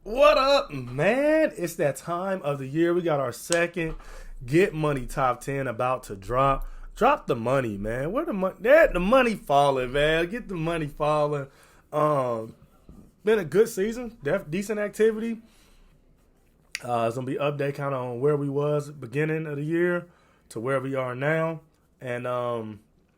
What up, man? It's that time of the year. We got our second Get Money Top 10 about to drop. Drop the money, man. Where the money? There, the money falling, man. Get the money falling. Been a good season. Decent activity. It's gonna be an update kind of on where we was beginning of the year to where we are now. And I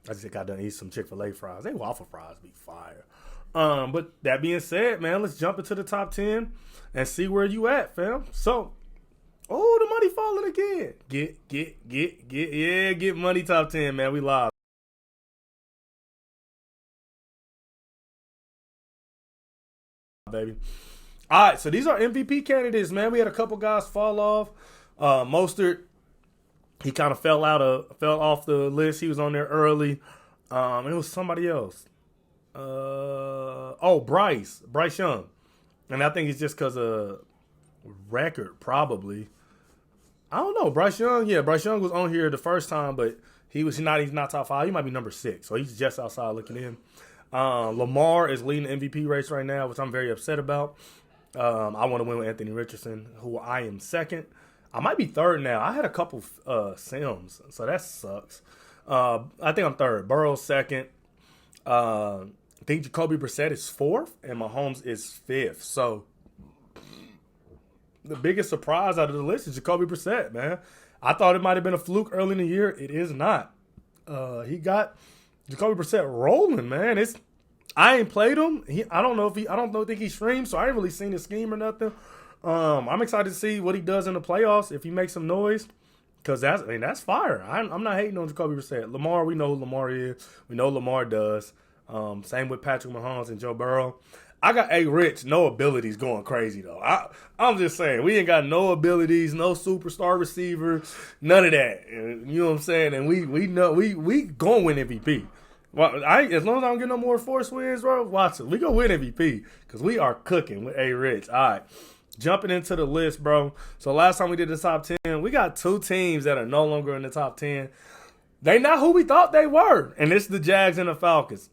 just got done eat some Chick-fil-A fries. They waffle fries be fire. But that being said, man, let's jump into the top 10 and see where you at, fam. So, the money falling again. Get money top 10, man. We live, baby. All right, so these are MVP candidates, man. We had a couple guys fall off. Mostert, he kind of fell off the list. He was on there early. It was somebody else. Bryce Young. And I think it's just because of record, probably. I don't know. Bryce Young was on here the first time, but he's not top 5. He might be number 6, so he's just outside looking in. Lamar is leading the MVP race right now, which I'm very upset about. I want to win with Anthony Richardson, who I am second. I might be third now. I had a couple Sims, so that sucks. I think I'm third. Burrow's second. I think Jacoby Brissett is 4th, and Mahomes is 5th. So the biggest surprise out of the list is Jacoby Brissett, man. I thought it might have been a fluke early in the year. It is not. He got Jacoby Brissett rolling, man. I ain't played him. I don't think he streams, so I ain't really seen his scheme or nothing. I'm excited to see what he does in the playoffs if he makes some noise. Because that's fire. I'm not hating on Jacoby Brissett. Lamar, we know who Lamar is. We know Lamar does. Same with Patrick Mahomes and Joe Burrow. I got Rich, no abilities going crazy, though. I'm just saying, we ain't got no abilities, no superstar receiver, none of that. You know what I'm saying? And we know we going to win MVP. Well, as long as I don't get no more force wins, bro, watch it. We going to win MVP because we are cooking with Rich. All right. Jumping into the list, bro. So last time we did the top 10, we got 2 teams that are no longer in the top 10. They not who we thought they were. And it's the Jags and the Falcons.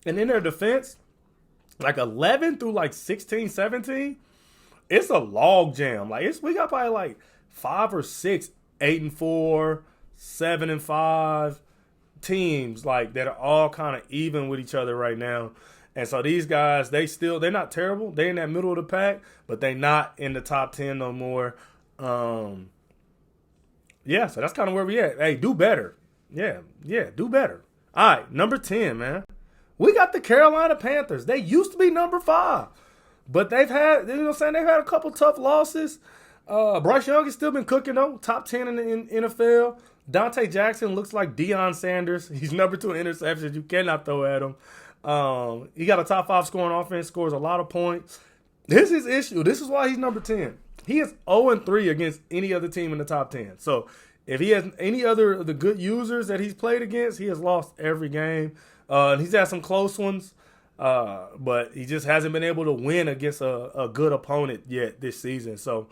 And in their defense, like 11 through like 16, 17, it's a log jam. We got probably like 5 or 6, 8-4, 7-5 teams like that are all kind of even with each other right now. And so these guys, they're not terrible. They're in that middle of the pack, but they're not in the top 10 no more. So that's kind of where we at. Hey, do better. Yeah, do better. All right, number 10, man. We got the Carolina Panthers. They used to be number 5, but they've had, they've had a couple tough losses. Bryce Young has still been cooking, though. Top 10 in the NFL. Dante Jackson looks like Deion Sanders. He's number 2 in interceptions. You cannot throw at him. He got a top 5 scoring offense, scores a lot of points. This is his issue. This is why he's number 10. He is 0-3 against any other team in the top 10. So if he has any other of the good users that he's played against, he has lost every game. He's had some close ones, but he just hasn't been able to win against a good opponent yet this season. So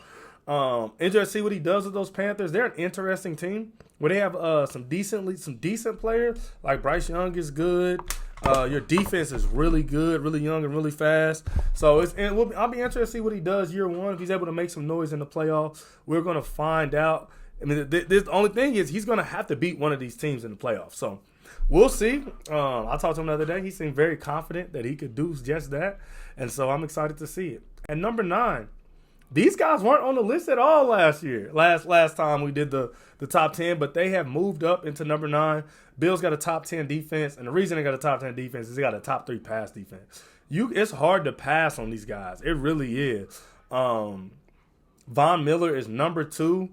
interested to see what he does with those Panthers. They're an interesting team where they have some decent players. Like Bryce Young is good. Your defense is really good, really young, and really fast. So I'll be interested to see what he does year one. If he's able to make some noise in the playoffs, we're going to find out. I mean, the only thing is he's going to have to beat one of these teams in the playoffs. So we'll see. I talked to him the other day. He seemed very confident that he could do just that. And so I'm excited to see it. And number 9, these guys weren't on the list at all last year. Last time we did the top 10, but they have moved up into number 9. Bill's got a top 10 defense, and the reason they got a top 10 defense is they got a top 3 pass defense. It's hard to pass on these guys. It really is. Von Miller is number 2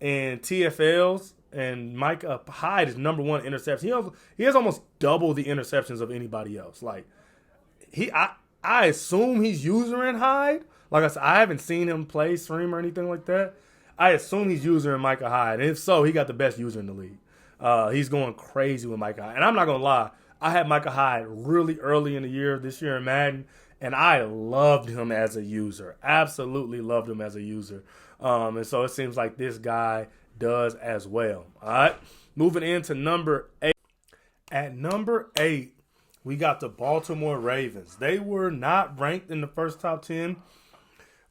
in TFLs, and Micah Hyde is number 1 interception. He has almost double the interceptions of anybody else. I assume he's user in Hyde. Like I said, I haven't seen him play stream or anything like that. I assume he's user in Micah Hyde. And if so, he got the best user in the league. He's going crazy with Micah Hyde. And I'm not going to lie. I had Micah Hyde really early in the year, this year in Madden, and I loved him as a user. Absolutely loved him as a user. And so it seems like this guy does as well. All right. Moving into number 8. At number 8, we got the Baltimore Ravens. They were not ranked in the first top 10.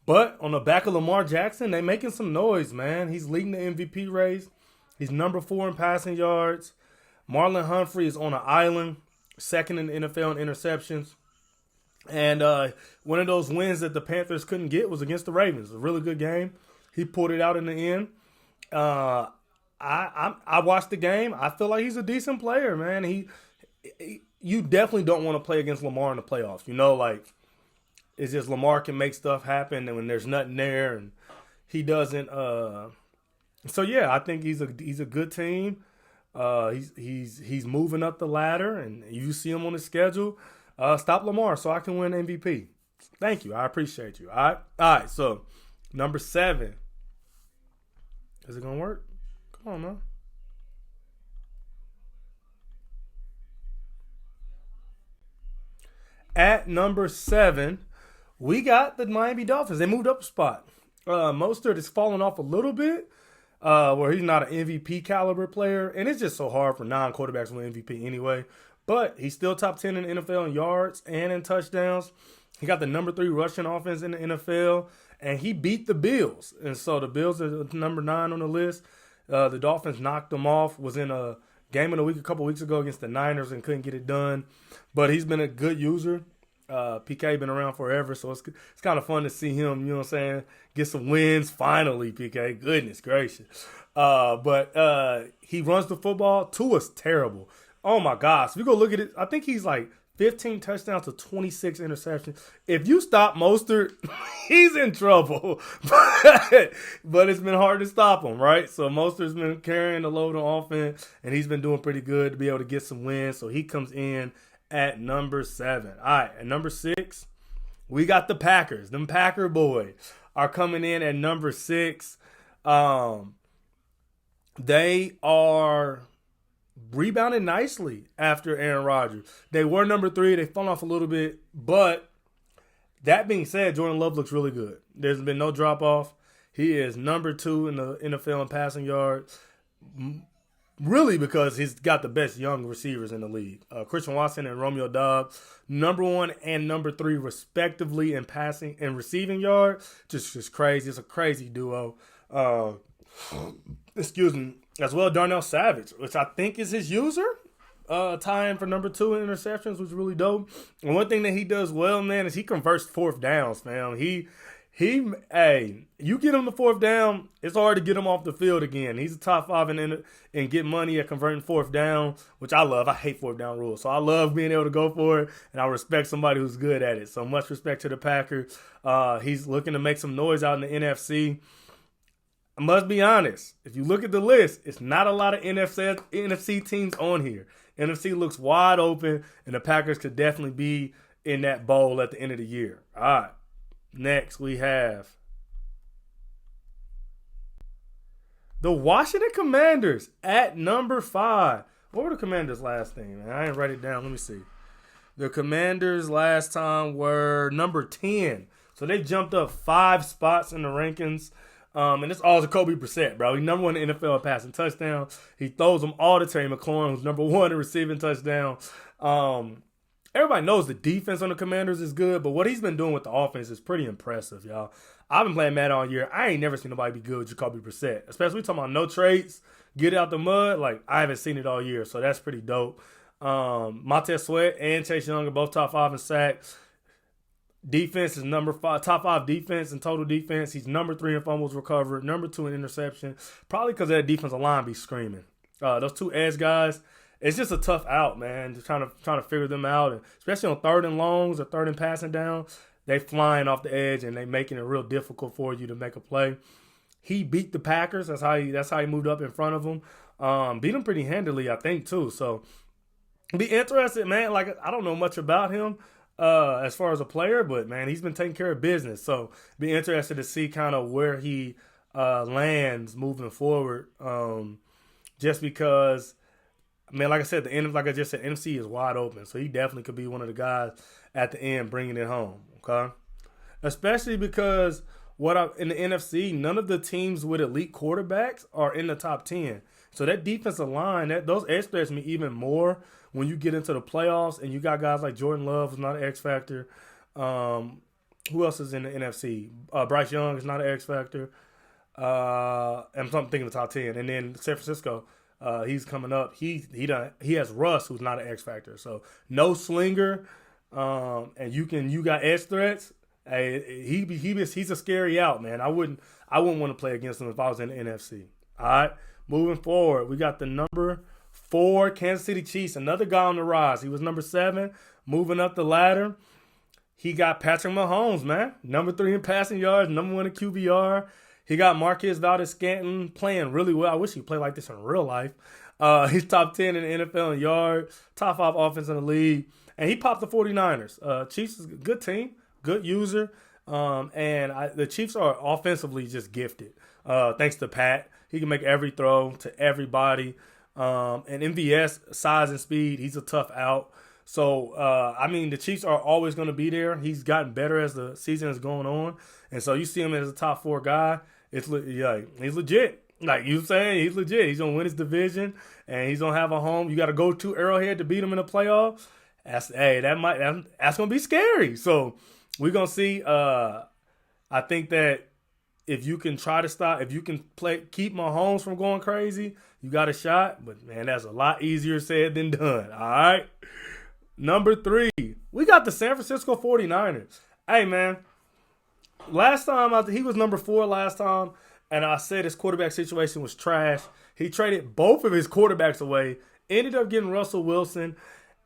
But on the back of Lamar Jackson, they making some noise, man. He's leading the MVP race. He's number 4 in passing yards. Marlon Humphrey is on an island, second in the NFL in interceptions. And one of those wins that the Panthers couldn't get was against the Ravens. A really good game. He pulled it out in the end. I watched the game. I feel like he's a decent player, man. You definitely don't want to play against Lamar in the playoffs. You know, like, it's just Lamar can make stuff happen, and when there's nothing there, and he doesn't. So yeah, I think he's a good team. He's moving up the ladder, and you see him on the schedule. Stop Lamar so I can win MVP. Thank you. I appreciate you. All right. So number 7. Is it gonna work? Come on, man. At number 7, we got the Miami Dolphins. They moved up a spot. Mostert is falling off a little bit, where he's not an MVP caliber player, and it's just so hard for non-quarterbacks to win MVP anyway. But he's still top 10 in the NFL in yards and in touchdowns. He got the number 3 rushing offense in the NFL, and he beat the Bills. And so the Bills are number 9 on the list. The Dolphins knocked them off, was in a game of the week a couple weeks ago against the Niners and couldn't get it done. But he's been a good user. PK been around forever, so it's kind of fun to see him, you know what I'm saying, get some wins finally, PK. Goodness gracious. But he runs the football. Tua's terrible. Oh, my gosh. If you go look at it, I think he's like 15 touchdowns to 26 interceptions. If you stop Mostert, he's in trouble. But it's been hard to stop him, right? So Mostert's been carrying the load on offense, and he's been doing pretty good to be able to get some wins. So he comes in at number 7. All right, at number 6, we got the Packers. Them Packer boys are coming in at number 6. They are rebounded nicely after Aaron Rodgers. They were number 3. They fell off a little bit. But that being said, Jordan Love looks really good. There's been no drop-off. He is number 2 in the NFL in passing yards. Really because he's got the best young receivers in the league. Christian Watson and Romeo Doubs, number 1 and number 3 respectively in passing and receiving yards. Just crazy. It's a crazy duo. Excuse me. As well, Darnell Savage, which I think is his user. Tying for number 2 in interceptions, was really dope. And one thing that he does well, man, is he converts 4th downs, fam. Hey, you get him the 4th down, it's hard to get him off the field again. He's a top 5 and get money at converting 4th down, which I love. I hate 4th down rules, so I love being able to go for it, and I respect somebody who's good at it. So much respect to the Packers. He's looking to make some noise out in the NFC. I must be honest. If you look at the list, it's not a lot of NFC teams on here. NFC looks wide open, and the Packers could definitely be in that bowl at the end of the year. All right. Next, we have the Washington Commanders at number 5. What were the Commanders' last thing, man? I didn't write it down. Let me see. The Commanders last time were number 10. So they jumped up 5 spots in the rankings. And it's all Jacoby Brissett, bro. He's number 1 in the NFL in passing touchdown. He throws them all to Terry McLaurin, who's number 1 in receiving touchdown. Everybody knows the defense on the Commanders is good, but what he's been doing with the offense is pretty impressive, y'all. I've been playing Madden all year. I ain't never seen nobody be good with Jacoby Brissett, especially we talking about no traits, get out the mud. Like, I haven't seen it all year, so that's pretty dope. Montez Sweat and Chase Young are both top 5 in sacks. Defense is number 5, top 5 defense in total defense. He's number 3 in fumbles recovered, number 2 in interception. Probably because that defensive line be screaming. Those 2 edge guys, it's just a tough out, man. Just trying to figure them out, and especially on 3rd and longs or 3rd and passing down, they flying off the edge and they making it real difficult for you to make a play. He beat the Packers. That's how he moved up in front of them. Beat them pretty handily, I think, too. So be interested, man. Like, I don't know much about him as far as a player, but man, he's been taking care of business. So be interested to see kind of where he lands moving forward. Just because, man, like I said, NFC is wide open. So he definitely could be one of the guys at the end bringing it home. Okay, especially because in the NFC, none of the teams with elite quarterbacks are in the top 10. So that defensive line, those edge threats me even more when you get into the playoffs and you got guys like Jordan Love, who's not an X factor. Who else is in the NFC? Bryce Young is not an X factor. I'm thinking of the top 10, and then San Francisco. He's coming up. He has Russ, who's not an X factor. So no slinger, and you got edge threats. Hey, he's a scary out, man. I wouldn't want to play against him if I was in the NFC. All right, moving forward, we got the number 4 Kansas City Chiefs. Another guy on the rise. He was number 7, moving up the ladder. He got Patrick Mahomes, man. Number 3 in passing yards, number 1 in QBR. He got Marquez Valdez-Scantling playing really well. I wish he played like this in real life. He's top 10 in the NFL in yards, top 5 offense in the league. And he popped the 49ers. Chiefs is a good team, good user. The Chiefs are offensively just gifted. Thanks to Pat. He can make every throw to everybody. And MVS, size and speed, he's a tough out. So, the Chiefs are always going to be there. He's gotten better as the season is going on. And so you see him as a top 4 guy. He's legit. Like you saying, he's legit. He's going to win his division, and he's going to have a home. You got to go to Arrowhead to beat him in the playoffs. That's going to be scary. So we're going to see. I think that if you can keep Mahomes from going crazy, you got a shot. But, man, that's a lot easier said than done. All right. Number 3, we got the San Francisco 49ers. Hey, man, last time he was number 4 last time, and I said his quarterback situation was trash. He traded both of his quarterbacks away, ended up getting Russell Wilson,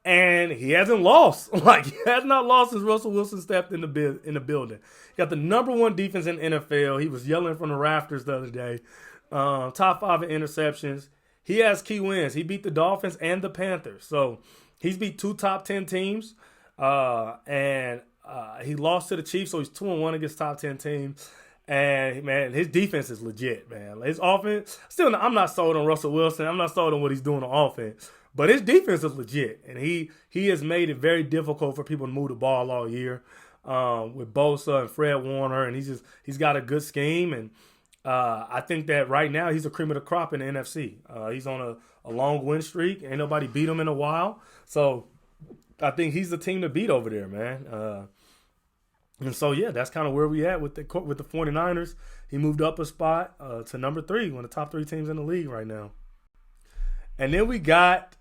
and he hasn't lost. He has not lost since Russell Wilson stepped in the building. He got the number 1 defense in the NFL. He was yelling from the rafters the other day. Top 5 in interceptions. He has key wins. He beat the Dolphins and the Panthers. So he's beat 2 top 10 teams, and he lost to the Chiefs, so he's 2-1 against top 10 teams. And, man, his defense is legit, man. His offense, I'm not sold on Russell Wilson. I'm not sold on what he's doing on offense. But his defense is legit, and he has made it very difficult for people to move the ball all year with Bosa and Fred Warner, and he's got a good scheme. And I think that right now he's a cream of the crop in the NFC. He's on a long win streak. Ain't nobody beat him in a while. So I think he's the team to beat over there, man. And so, yeah, that's kind of where we at with the 49ers. He moved up a spot to number 3, one of the top 3 teams in the league right now. And then we got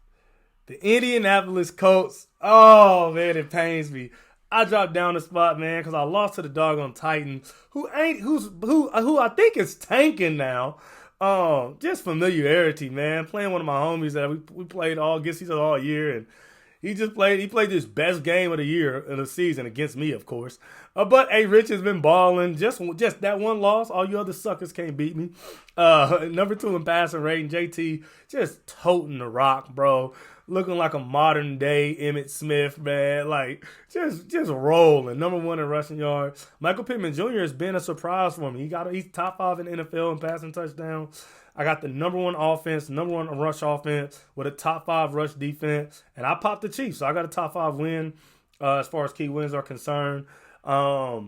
the Indianapolis Colts. Oh, man, it pains me. I dropped down a spot, man, because I lost to the doggone Titans, who I think is tanking now. Just familiarity, man. Playing one of my homies that we played against each other all year, and he played his best game of the year in the season against me, of course. But A. Rich has been balling. Just that one loss, all you other suckers can't beat me. Number 2 in passing rating, JT just toting the rock, bro. Looking like a modern day Emmitt Smith, man. Just rolling. Number 1 in rushing yards. Michael Pittman Jr. has been a surprise for me. He's top 5 in the NFL in passing touchdowns. I got the number 1 offense, number 1 rush offense with a top 5 rush defense, and I popped the Chiefs, so I got a top 5 win as far as key wins are concerned. I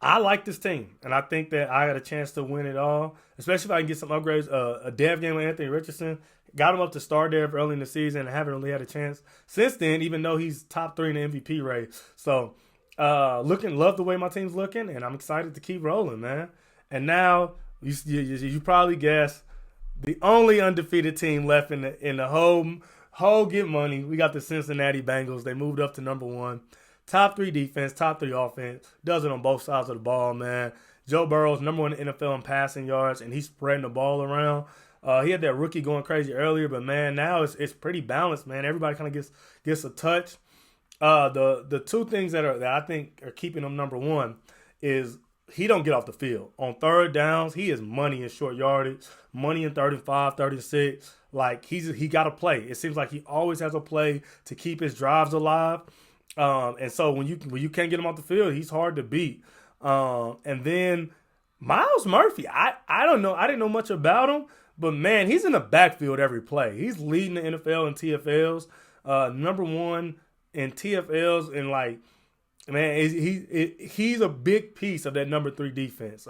like this team, and I think that I got a chance to win it all, especially if I can get some upgrades. A dev game with Anthony Richardson. Got him up to star dev early in the season and haven't really had a chance since then, even though he's top 3 in the MVP race. So, love the way my team's looking, and I'm excited to keep rolling, man. And now, you probably guessed, the only undefeated team left in the whole get money. We got the Cincinnati Bengals. They moved up to number 1. Top 3 defense, top 3 offense. Does it on both sides of the ball, man. Joe Burrow's number 1 in the NFL in passing yards, and he's spreading the ball around. He had that rookie going crazy earlier, but, man, now it's pretty balanced, man. Everybody kind of gets a touch. The 2 things that I think are keeping him number 1 is he don't get off the field. On third downs, he is money in short yardage, money in 3rd and 5, 3rd and 6. He got to play. It seems like he always has a play to keep his drives alive. And so when you can't get him off the field, he's hard to beat. And then Myles Murphy, I don't know. I didn't know much about him, but, man, he's in the backfield every play. He's leading the NFL in TFLs, number 1 in TFLs, and, man, he's a big piece of that number 3 defense.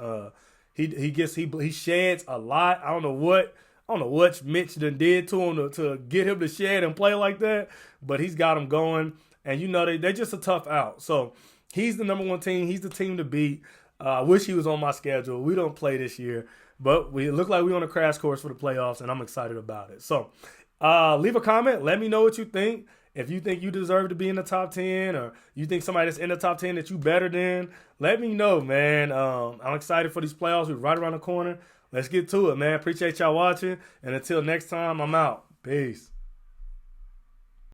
He sheds a lot. I don't know what Mitch done did to him to get him to shed and play like that, but he's got him going. And they're just a tough out. So He's the number one team. He's the team to beat. I wish he was on my schedule. We don't play this year, but we look like we're on a crash course for the playoffs, and I'm excited about it. So leave a comment. Let me know what you think. If you think you deserve to be in the top 10 or you think somebody that's in the top 10 that you better than, let me know, man. I'm excited for these playoffs. We're right around the corner. Let's get to it, man. Appreciate y'all watching. And until next time, I'm out. Peace.